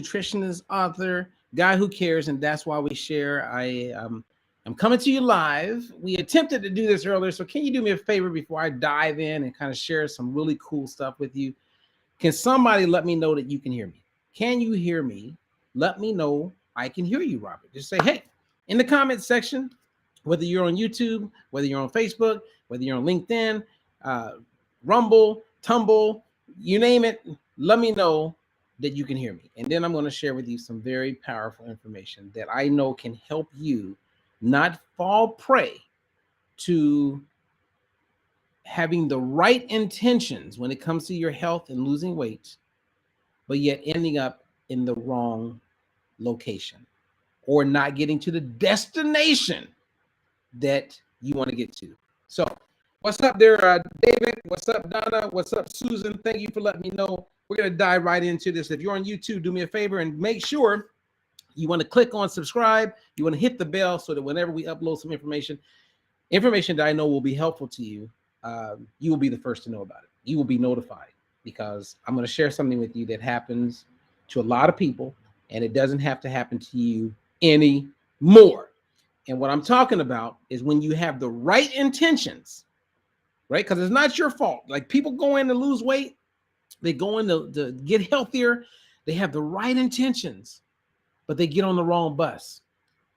nutritionist, author, guy who cares, and that's why we share. I'm coming to you live. We attempted to do this earlier, so can you do me a favor before I dive in and kind of share some really cool stuff with you? Can somebody let me know that you can hear me? Can you hear me? Let me know I can hear you, Robert. Just say, hey, in the comment section, whether you're on YouTube, whether you're on Facebook, whether you're on LinkedIn, uh, Rumble, Tumble, you name it, let me know that you can hear me. And then I'm going to share with you some very powerful information that I know can help you not fall prey to having the right intentions when it comes to your health and losing weight, but yet ending up in the wrong location or not getting to the destination that you want to get to. So, what's up there, David? What's up, Donna? What's up, Susan? Thank you for letting me know. We're going to dive right into this. If you're on YouTube, do me a favor and make sure you want to click on subscribe. You want to hit the bell so that whenever we upload some information that I know will be helpful to you, you will be the first to know about it. You will be notified because I'm going to share something with you that happens to a lot of people, and it doesn't have to happen to you anymore. And what I'm talking about is when you have the right intentions, right? Because it's not your fault. Like people go in to lose weight, they go in to get healthier. They have the right intentions, but they get on the wrong bus.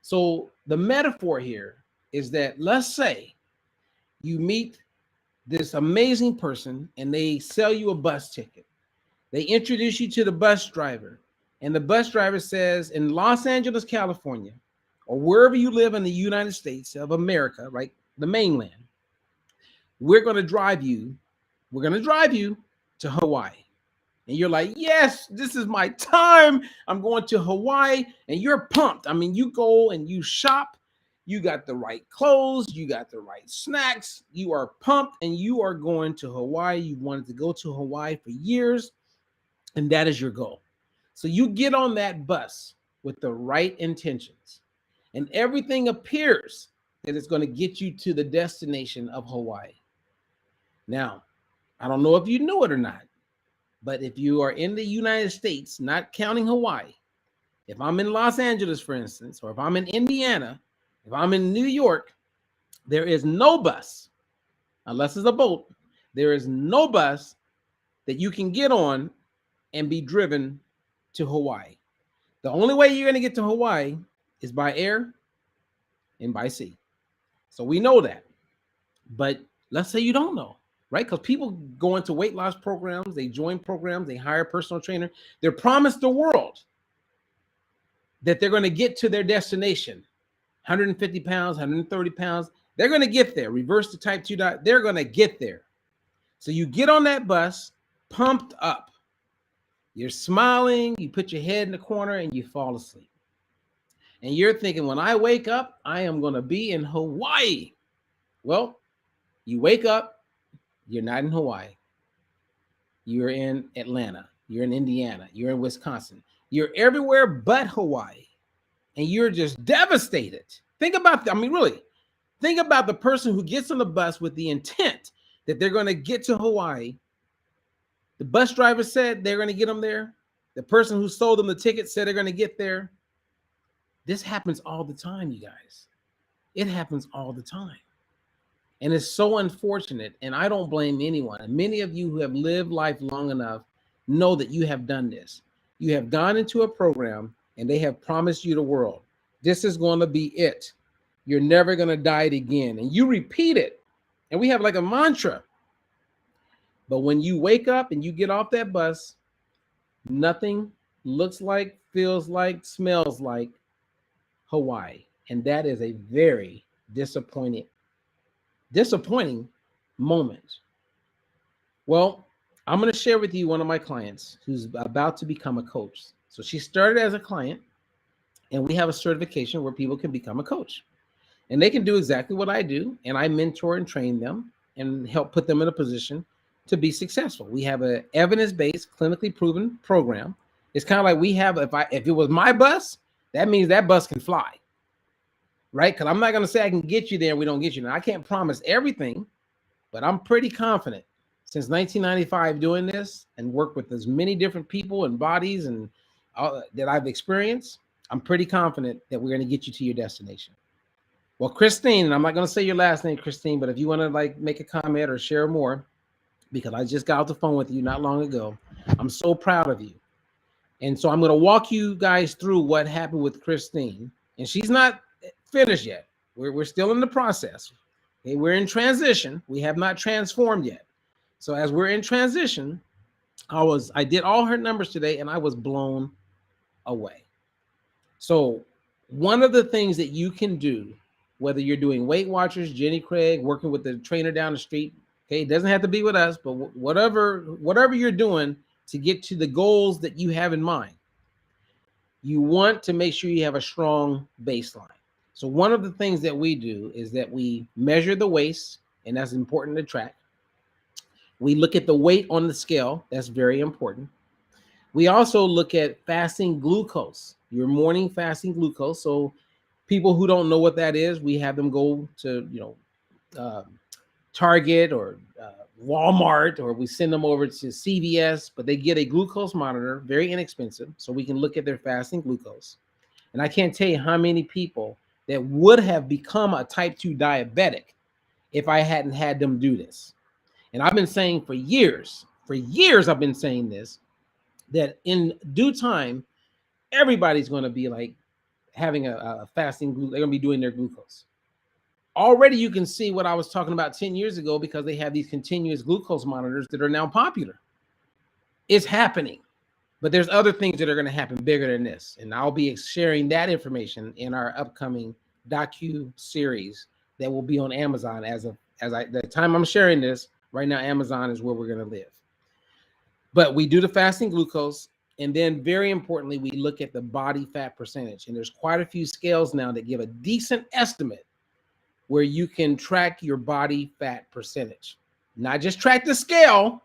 So the metaphor here is that let's say you meet this amazing person and they sell you a bus ticket. They introduce you to the bus driver, and the bus driver says, in Los Angeles, California, or wherever you live in the United States of America, right, the mainland, we're going to drive you to Hawaii. And you're like, yes, this is my time. I'm going to Hawaii. And you're pumped. I mean, you go and you shop. You got the right clothes. You got the right snacks. You are pumped and you are going to Hawaii. You wanted to go to Hawaii for years. And that is your goal. So you get on that bus with the right intentions. And everything appears that it's going to get you to the destination of Hawaii. Now, I don't know if you know it or not, but if you are in the United States, not counting Hawaii, if I'm in Los Angeles, for instance, or if I'm in Indiana, if I'm in New York, there is no bus, unless it's a boat, there is no bus that you can get on and be driven to Hawaii. The only way you're going to get to Hawaii is by air and by sea. So we know that. But let's say you don't know, right? Because people go into weight loss programs, they join programs, they hire a personal trainer. They're promised the world that they're going to get to their destination. 150 pounds, 130 pounds. They're going to get there. Reverse the type 2 diet. They're going to get there. So you get on that bus, pumped up. You're smiling, you put your head in the corner, and you fall asleep. And you're thinking, when I wake up, I am going to be in Hawaii. Well, you wake up, you're not in Hawaii. You're in Atlanta. You're in Indiana. You're in Wisconsin. You're everywhere but Hawaii. And you're just devastated. Think about really, think about the person who gets on the bus with the intent that they're going to get to Hawaii. The bus driver said they're going to get them there. The person who sold them the ticket said they're going to get there. This happens all the time, you guys. It happens all the time. And it's so unfortunate, and I don't blame anyone. And many of you who have lived life long enough know that you have done this. You have gone into a program, and they have promised you the world. This is going to be it. You're never going to diet again. And you repeat it. And we have like a mantra. But when you wake up and you get off that bus, nothing looks like, feels like, smells like Hawaii. And that is a very disappointing moment. Well, I'm going to share with you one of my clients who's about to become a coach. So she started as a client, and we have a certification where people can become a coach. And they can do exactly what I do, and I mentor and train them and help put them in a position to be successful. We have an evidence-based, clinically proven program. It's kind of like we have, if it was my bus, that means that bus can fly, right? Because I'm not going to say I can get you there and we don't get you there. I can't promise everything, but I'm pretty confident since 1995 doing this and work with as many different people and bodies and that I've experienced, I'm pretty confident that we're going to get you to your destination. Well, Christine, and I'm not going to say your last name, Christine, but if you want to like make a comment or share more, because I just got off the phone with you not long ago, I'm so proud of you. And so I'm going to walk you guys through what happened with Christine. And she's not finished yet. We're still in the process. Okay, we're in transition. We have not transformed yet. So as we're in transition, I did all her numbers today and I was blown away. So one of the things that you can do, whether you're doing Weight Watchers, Jenny Craig, working with the trainer down the street, okay, it doesn't have to be with us, but whatever you're doing to get to the goals that you have in mind, you want to make sure you have a strong baseline. So one of the things that we do is that we measure the waist, and that's important to track. We look at the weight on the scale. That's very important. We also look at fasting glucose, your morning fasting glucose. So people who don't know what that is, we have them go to, Target or Walmart, or we send them over to CVS, but they get a glucose monitor, very inexpensive, so we can look at their fasting glucose. And I can't tell you how many people that would have become a type 2 diabetic if I hadn't had them do this. And I've been saying for years I've been saying this, that in due time, everybody's going to be like having a fasting, they're going to be doing their glucose. Already you can see what I was talking about 10 years ago, because they have these continuous glucose monitors that are now popular. It's happening, but there's other things that are going to happen bigger than this. And I'll be sharing that information in our upcoming docu-series that will be on Amazon the time I'm sharing this. Right now, Amazon is where we're going to live. But we do the fasting glucose. And then very importantly, we look at the body fat percentage. And there's quite a few scales now that give a decent estimate where you can track your body fat percentage. Not just track the scale,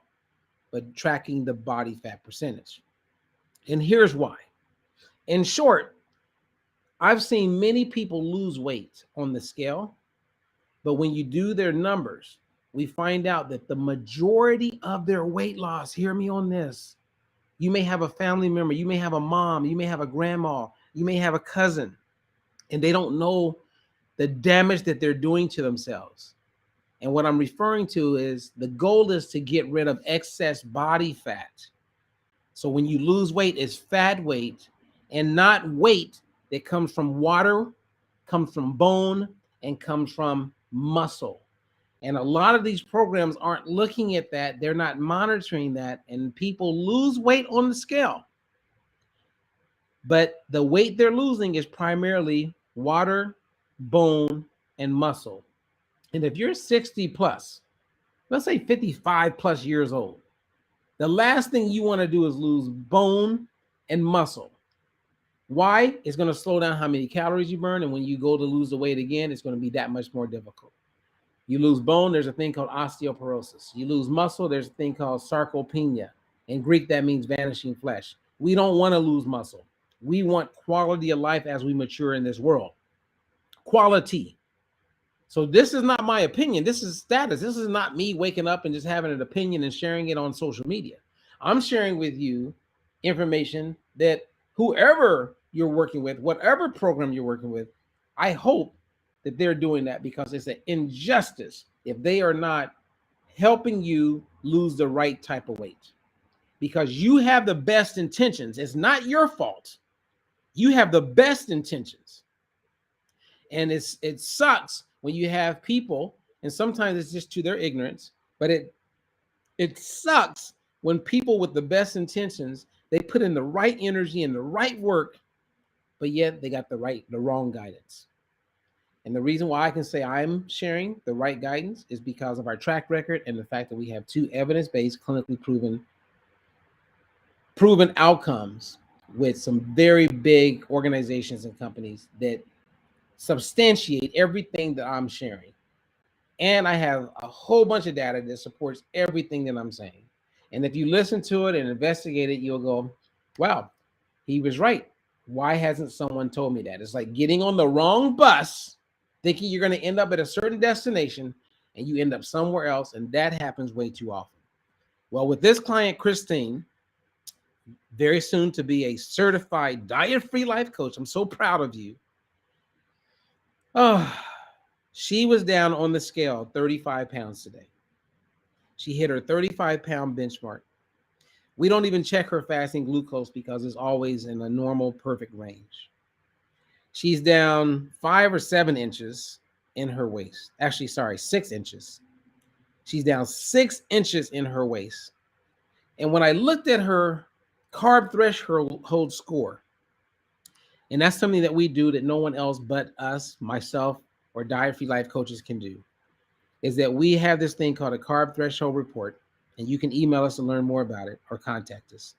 but tracking the body fat percentage. And here's why. In short, I've seen many people lose weight on the scale, but when you do their numbers, we find out that the majority of their weight loss, hear me on this, you may have a family member, you may have a mom, you may have a grandma, you may have a cousin, and they don't know the damage that they're doing to themselves. And what I'm referring to is the goal is to get rid of excess body fat. So when you lose weight, it's fat weight and not weight that comes from water, comes from bone, and comes from muscle. And a lot of these programs aren't looking at that. They're not monitoring that. And people lose weight on the scale. But the weight they're losing is primarily water, bone, and muscle. And if you're 60 plus, let's say 55 plus years old, the last thing you want to do is lose bone and muscle. Why? It's going to slow down how many calories you burn. And when you go to lose the weight again, it's going to be that much more difficult. You lose bone, there's a thing called osteoporosis. You lose muscle, there's a thing called sarcopenia. In Greek, that means vanishing flesh. We don't want to lose muscle. We want quality of life as we mature in this world. Quality. So this is not my opinion. This is status. This is not me waking up and just having an opinion and sharing it on social media. I'm sharing with you information that whoever you're working with, whatever program you're working with, I hope that they're doing that, because it's an injustice if they are not helping you lose the right type of weight, because you have the best intentions. It's not your fault. You have the best intentions. And it sucks when you have people, and sometimes it's just to their ignorance, but it sucks when people with the best intentions, they put in the right energy and the right work, but yet they got the wrong guidance. And the reason why I can say I'm sharing the right guidance is because of our track record and the fact that we have 2 evidence-based, clinically proven outcomes with some very big organizations and companies that substantiate everything that I'm sharing. And I have a whole bunch of data that supports everything that I'm saying. And if you listen to it and investigate it, you'll go, wow, he was right. Why hasn't someone told me that? It's like getting on the wrong bus, thinking you're going to end up at a certain destination, and you end up somewhere else, and that happens way too often. Well, with this client, Christine, very soon to be a certified diet-free life coach. I'm so proud of you. Oh, she was down on the scale 35 pounds today. She hit her 35-pound benchmark. We don't even check her fasting glucose because it's always in a normal, perfect range. She's down 5 or 7 inches in her waist. Actually, sorry, 6 inches. She's down 6 inches in her waist. And when I looked at her carb threshold score, and that's something that we do that no one else but us, myself, or diet-free life coaches can do, is that we have this thing called a carb threshold report, and you can email us to learn more about it or contact us.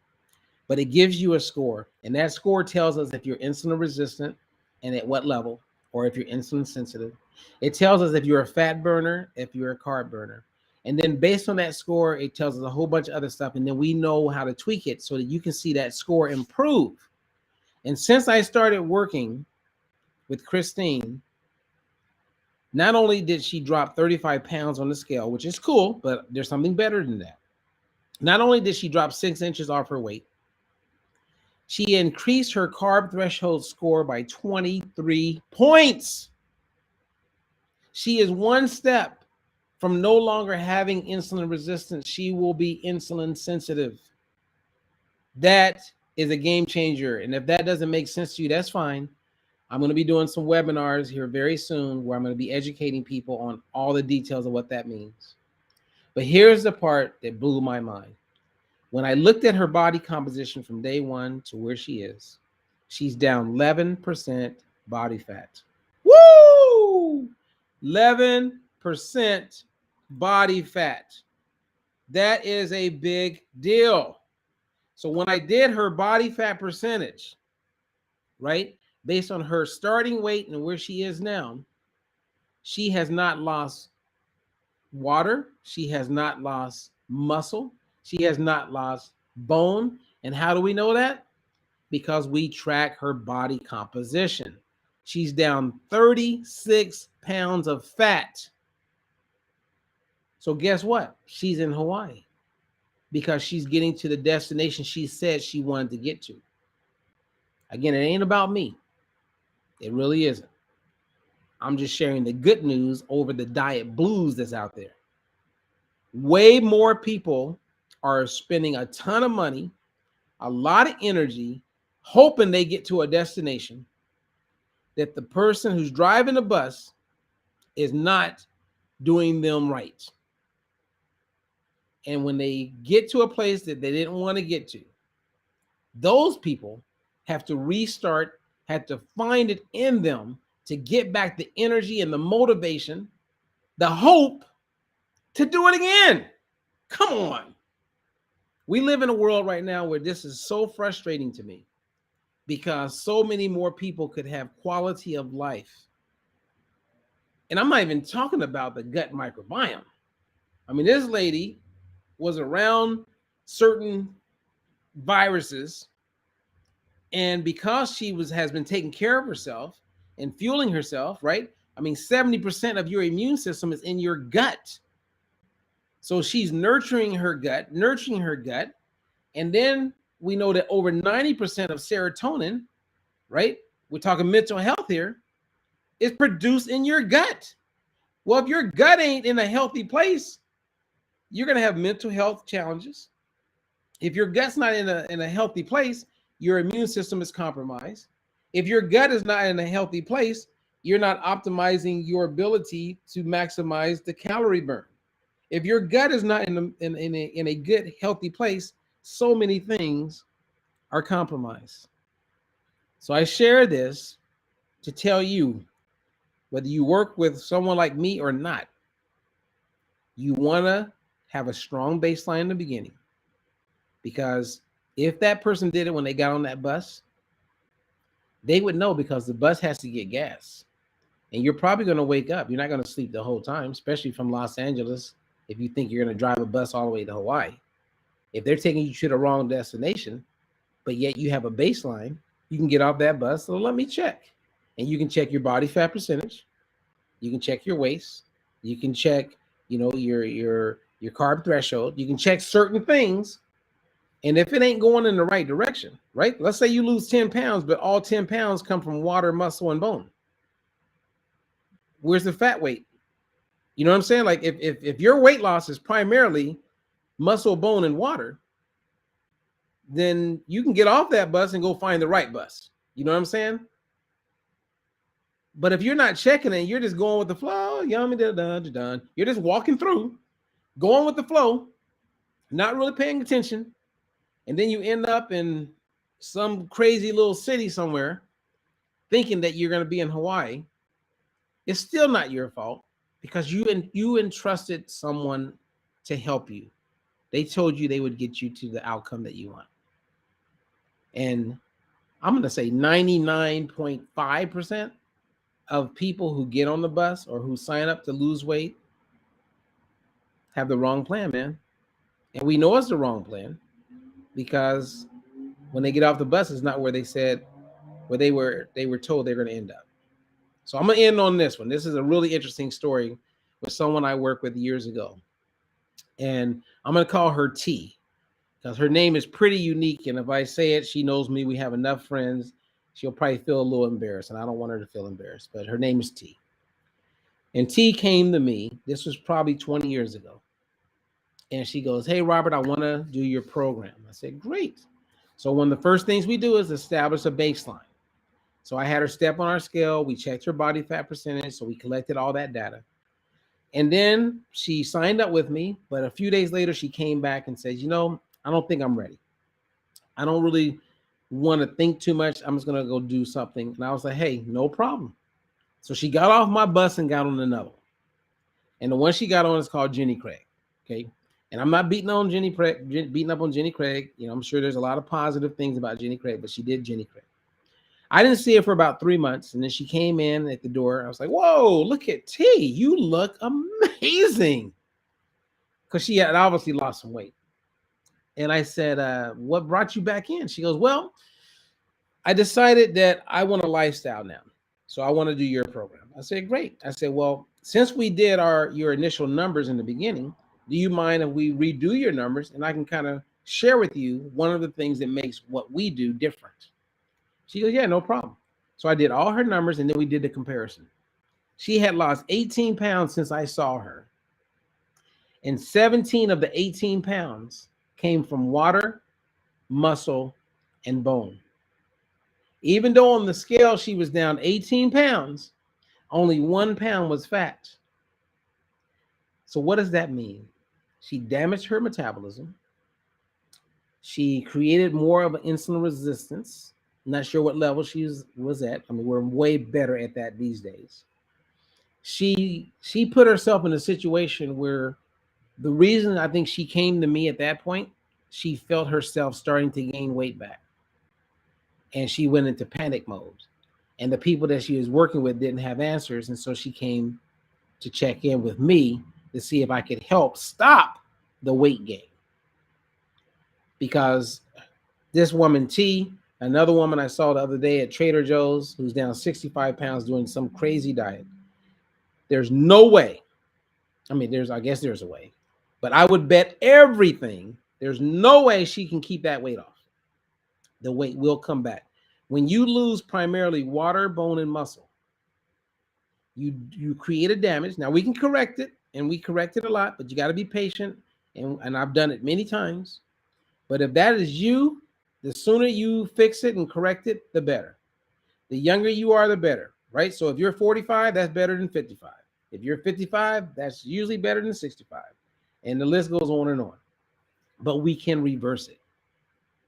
But it gives you a score, and that score tells us if you're insulin resistant and at what level, or if you're insulin sensitive. It tells us if you're a fat burner, if you're a carb burner. And then based on that score, it tells us a whole bunch of other stuff, and then we know how to tweak it so that you can see that score improve. And since I started working with Christine, not only did she drop 35 pounds on the scale, which is cool, but there's something better than that. Not only did she drop 6 inches off her weight, she increased her carb threshold score by 23 points. She is one step from no longer having insulin resistance. She will be insulin sensitive. That is a game changer. And if that doesn't make sense to you, that's fine. I'm going to be doing some webinars here very soon where I'm going to be educating people on all the details of what that means. But here's the part that blew my mind. When I looked at her body composition from day one to where she is, she's down 11% body fat. Woo! 11% body fat. That is a big deal. So when I did her body fat percentage, right, based on her starting weight and where she is now, she has not lost water. She has not lost muscle. She has not lost bone. And how do we know that? Because we track her body composition. She's down 36 pounds of fat. So guess what? She's in Hawaii because she's getting to the destination she said she wanted to get to. Again, it ain't about me. It really isn't. I'm just sharing the good news over the diet blues that's out there. Way more people are spending a ton of money, a lot of energy, hoping they get to a destination that the person who's driving the bus is not doing them right. And when they get to a place that they didn't want to get to, those people have to restart, have to find it in them to get back the energy and the motivation, the hope to do it again. Come on. We live in a world right now where this is so frustrating to me because so many more people could have quality of life. And I'm not even talking about the gut microbiome. I mean, this lady was around certain viruses, and because she has been taking care of herself and fueling herself, right? I mean, 70% of your immune system is in your gut. So she's nurturing her gut. And then we know that over 90% of serotonin, right? We're talking mental health here, is produced in your gut. Well, if your gut ain't in a healthy place, you're going to have mental health challenges. If your gut's not in a healthy place, your immune system is compromised. If your gut is not in a healthy place, you're not optimizing your ability to maximize the calorie burn. If your gut is not in a good, healthy place, so many things are compromised. So I share this to tell you, whether you work with someone like me or not, you want to have a strong baseline in the beginning. Because if that person did it when they got on that bus, they would know because the bus has to get gas. And you're probably going to wake up. You're not going to sleep the whole time, especially from Los Angeles, if you think you're going to drive a bus all the way to Hawaii. If they're taking you to the wrong destination, but yet you have a baseline, you can get off that bus. So let me check. And you can check your body fat percentage. You can check your waist. You can check, your carb threshold. You can check certain things. And if it ain't going in the right direction, right? Let's say you lose 10 pounds, but all 10 pounds come from water, muscle, and bone. Where's the fat weight? You know what I'm saying? Like if your weight loss is primarily muscle, bone, and water, then you can get off that bus and go find the right bus. You know what I'm saying? But if you're not checking it, you're just going with the flow, yummy, done. You're just walking through, going with the flow, not really paying attention. And then you end up in some crazy little city somewhere thinking that you're going to be in Hawaii. It's still not your fault because you entrusted someone to help you. They told you they would get you to the outcome that you want. And I'm going to say 99.5% of people who get on the bus or who sign up to lose weight have the wrong plan, man. And we know it's the wrong plan because when they get off the bus, it's not where they said, where they were told they're going to end up. So I'm going to end on this one. This is a really interesting story with someone I worked with years ago. And I'm going to call her T because her name is pretty unique. And if I say it, she knows me. We have enough friends. She'll probably feel a little embarrassed. And I don't want her to feel embarrassed. But her name is T. And T came to me. This was probably 20 years ago. And she goes, "Hey, Robert, I want to do your program." I said, "Great." So one of the first things we do is establish a baseline. So I had her step on our scale. We checked her body fat percentage. So we collected all that data. And then she signed up with me. But a few days later, she came back and said, I don't think I'm ready. I don't really want to think too much. I'm just going to go do something. And I was like, hey, no problem. So she got off my bus and got on another one. And the one she got on is called Jenny Craig. Okay. And I'm not beating up on Jenny Craig. I'm sure there's a lot of positive things about Jenny Craig, but she did Jenny Craig. I didn't see her for about 3 months. And then she came in at the door. I was like, whoa, look at T. You look amazing. Because she had obviously lost some weight. And I said, what brought you back in? She goes, well, I decided that I want a lifestyle now. So I want to do your program. I said, great. I said, well, since we did your initial numbers in the beginning, do you mind if we redo your numbers? And I can kind of share with you one of the things that makes what we do different. She goes, yeah, no problem. So I did all her numbers and then we did the comparison. She had lost 18 pounds since I saw her. And 17 of the 18 pounds came from water, muscle, and bone. Even though on the scale she was down 18 pounds, only 1 pound was fat. So what does that mean? She damaged her metabolism. She created more of an insulin resistance. Not sure what level she was at. I mean, we're way better at that these days. She put herself in a situation where the reason I think she came to me at that point, she felt herself starting to gain weight back. And she went into panic mode. And the people that she was working with didn't have answers. And so she came to check in with me to see if I could help stop the weight gain. Because this woman, T, another woman I saw the other day at Trader Joe's, who's down 65 pounds doing some crazy diet. There's no way. I mean, I guess there's a way. But I would bet everything, there's no way she can keep that weight off. The weight will come back. When you lose primarily water, bone, and muscle, you create a damage. Now we can correct it, and we correct it a lot, but you got to be patient. And I've done it many times. But if that is you, the sooner you fix it and correct it, the better. The younger you are, the better, right? So if you're 45, that's better than 55. If you're 55, that's usually better than 65. And the list goes on and on. But we can reverse it.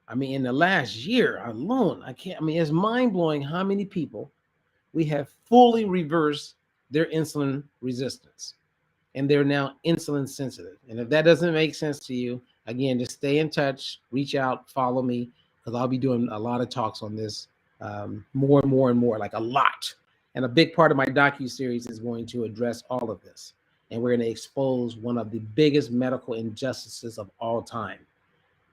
I mean, in the last year alone, it's mind-blowing how many people we have fully reversed their insulin resistance. And they're now insulin sensitive. And if that doesn't make sense to you, again, just stay in touch, reach out, follow me, because I'll be doing a lot of talks on this more and more and more, like a lot. And a big part of my docu-series is going to address all of this. And we're going to expose one of the biggest medical injustices of all time,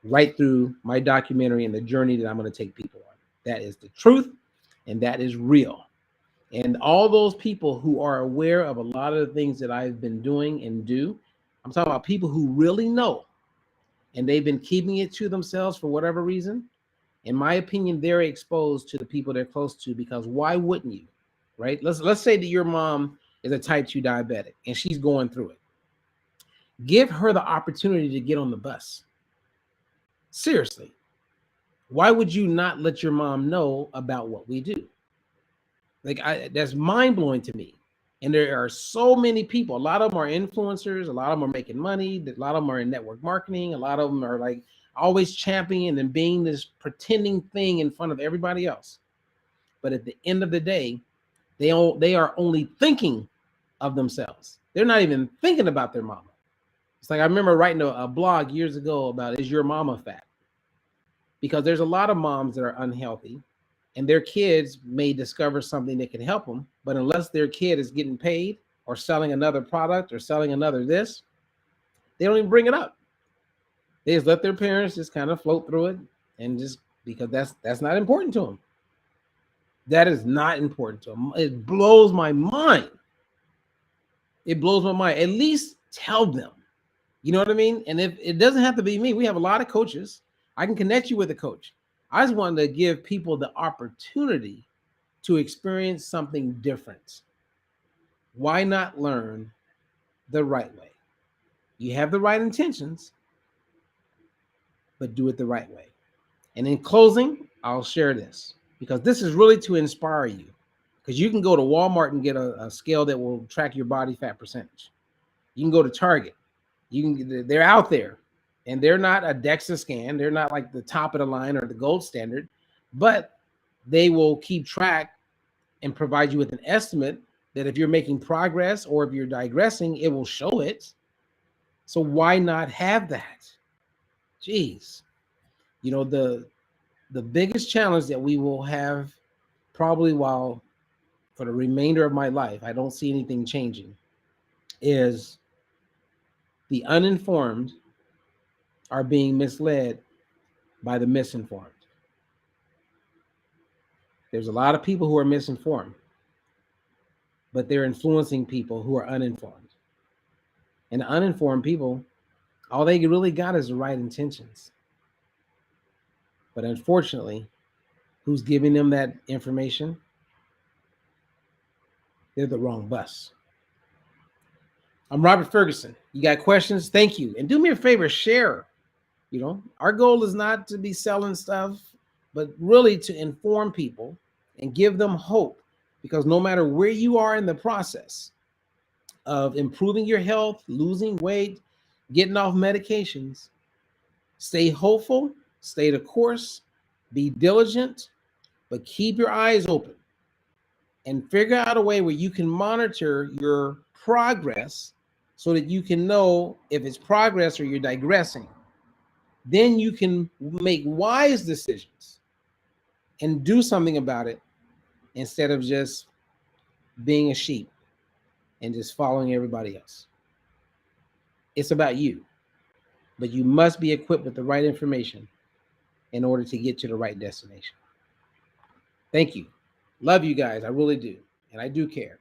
right through my documentary and the journey that I'm going to take people on. That is the truth, and that is real. And all those people who are aware of a lot of the things that I've been doing and do, I'm talking about people who really know. and they've been keeping it to themselves for whatever reason, in my opinion, they're exposed to the people they're close to, because why wouldn't you, right? Let's say that your mom is a type 2 diabetic and she's going through it. Give her the opportunity to get on the bus. Seriously. Why would you not let your mom know about what we do? Like, that's mind-blowing to me. And there are so many people. A lot of them are influencers. A lot of them are making money. A lot of them are in network marketing. A lot of them are like always championing and being this pretending thing in front of everybody else. But at the end of the day, they are only thinking of themselves. They're not even thinking about their mama. It's like, I remember writing a blog years ago about, is your mama fat? Because there's a lot of moms that are unhealthy, and their kids may discover something that can help them, but unless their kid is getting paid or selling another product or selling another this, they don't even bring it up. They just let their parents just kind of float through it, and just because that's not important to them. That is not important to them. It blows my mind. It blows my mind. At least tell them. You know what I mean? And if it doesn't have to be me, we have a lot of coaches. I can connect you with a coach. I just wanted to give people the opportunity to experience something different. Why not learn the right way? You have the right intentions, but do it the right way. And in closing, I'll share this, because this is really to inspire you. Because you can go to Walmart and get a scale that will track your body fat percentage. You can go to Target. They're out there, and they're not a DEXA scan. They're not like the top of the line or the gold standard, but they will keep track and provide you with an estimate that if you're making progress or if you're digressing, it will show it. So why not have that? Jeez. You know, the biggest challenge that we will have probably for the remainder of my life, I don't see anything changing, is the uninformed are being misled by the misinformed. There's a lot of people who are misinformed, but they're influencing people who are uninformed. And the uninformed people, all they really got is the right intentions. But unfortunately, who's giving them that information? They're the wrong bus. I'm Robert Ferguson. You got questions? Thank you. And do me a favor, share. You know, our goal is not to be selling stuff, but really to inform people and give them hope. Because no matter where you are in the process of improving your health, losing weight, getting off medications, stay hopeful, stay the course, be diligent, but keep your eyes open and figure out a way where you can monitor your progress so that you can know if it's progress or you're digressing. Then you can make wise decisions and do something about it instead of just being a sheep and just following everybody else. It's about you, but you must be equipped with the right information in order to get to the right destination. Thank you. Love you guys. I really do. And I do care.